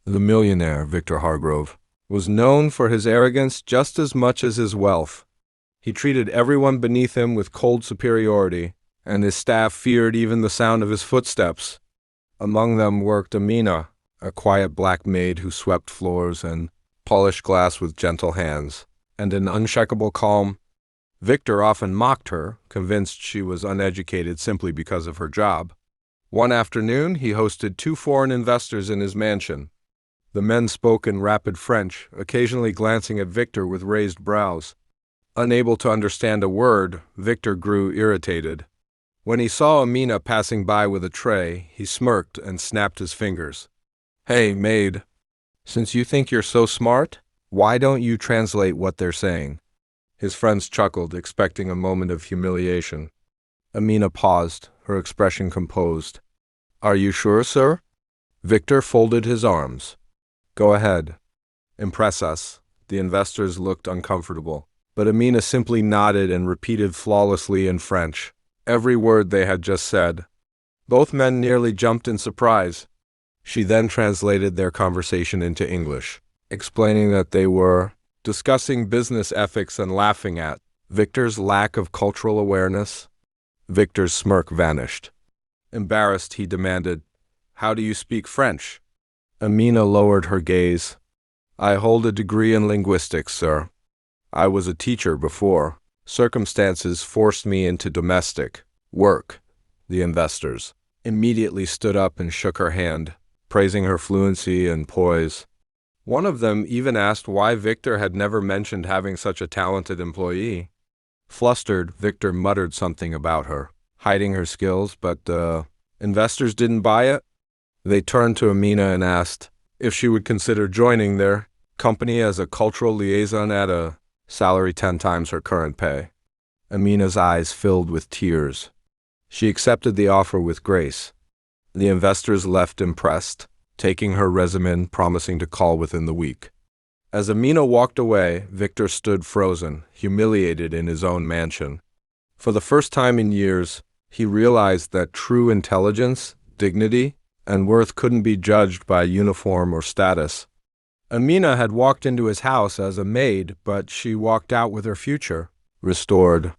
The millionaire, Victor Hargrove, was known for his arrogance just as much as his wealth. He treated everyone beneath him with cold superiority, and his staff feared even the sound of his footsteps. Among them worked Amina, a quiet black maid who swept floors and polished glass with gentle hands, and an unshakable calm. Victor often mocked her, convinced she was uneducated simply because of her job. One afternoon, he hosted 2 foreign investors in his mansion. The men spoke in rapid French, occasionally glancing at Victor with raised brows. Unable to understand a word, Victor grew irritated. When he saw Amina passing by with a tray, he smirked and snapped his fingers. "Hey, Maid, since you think you're so smart, why don't you translate what they're saying?" His friends chuckled, expecting a moment of humiliation. Amina paused, her expression composed. "Are you sure, sir?" Victor folded his arms. "Go ahead. Impress us." The investors looked uncomfortable, but Amina simply nodded and repeated flawlessly in French every word they had just said. Both men nearly jumped in surprise. She then translated their conversation into English, explaining that they were discussing business ethics and laughing at Victor's lack of cultural awareness. Victor's smirk vanished. Embarrassed, he demanded, "How do you speak French?" Amina lowered her gaze. "I hold a degree in linguistics, sir. I was a teacher before. Circumstances forced me into domestic work." The investors immediately stood up and shook her hand, praising her fluency and poise. One of them even asked why Victor had never mentioned having such a talented employee. Flustered, Victor muttered something about her hiding her skills, but investors didn't buy it. They turned to Amina and asked if she would consider joining their company as a cultural liaison at a salary 10 times her current pay. Amina's eyes filled with tears. She accepted the offer with grace. The investors left impressed, taking her resume and promising to call within the week. As Amina walked away, Victor stood frozen, humiliated in his own mansion. For the first time in years, he realized that true intelligence, dignity, and worth couldn't be judged by uniform or status. Amina had walked into his house as a maid, but she walked out with her future restored.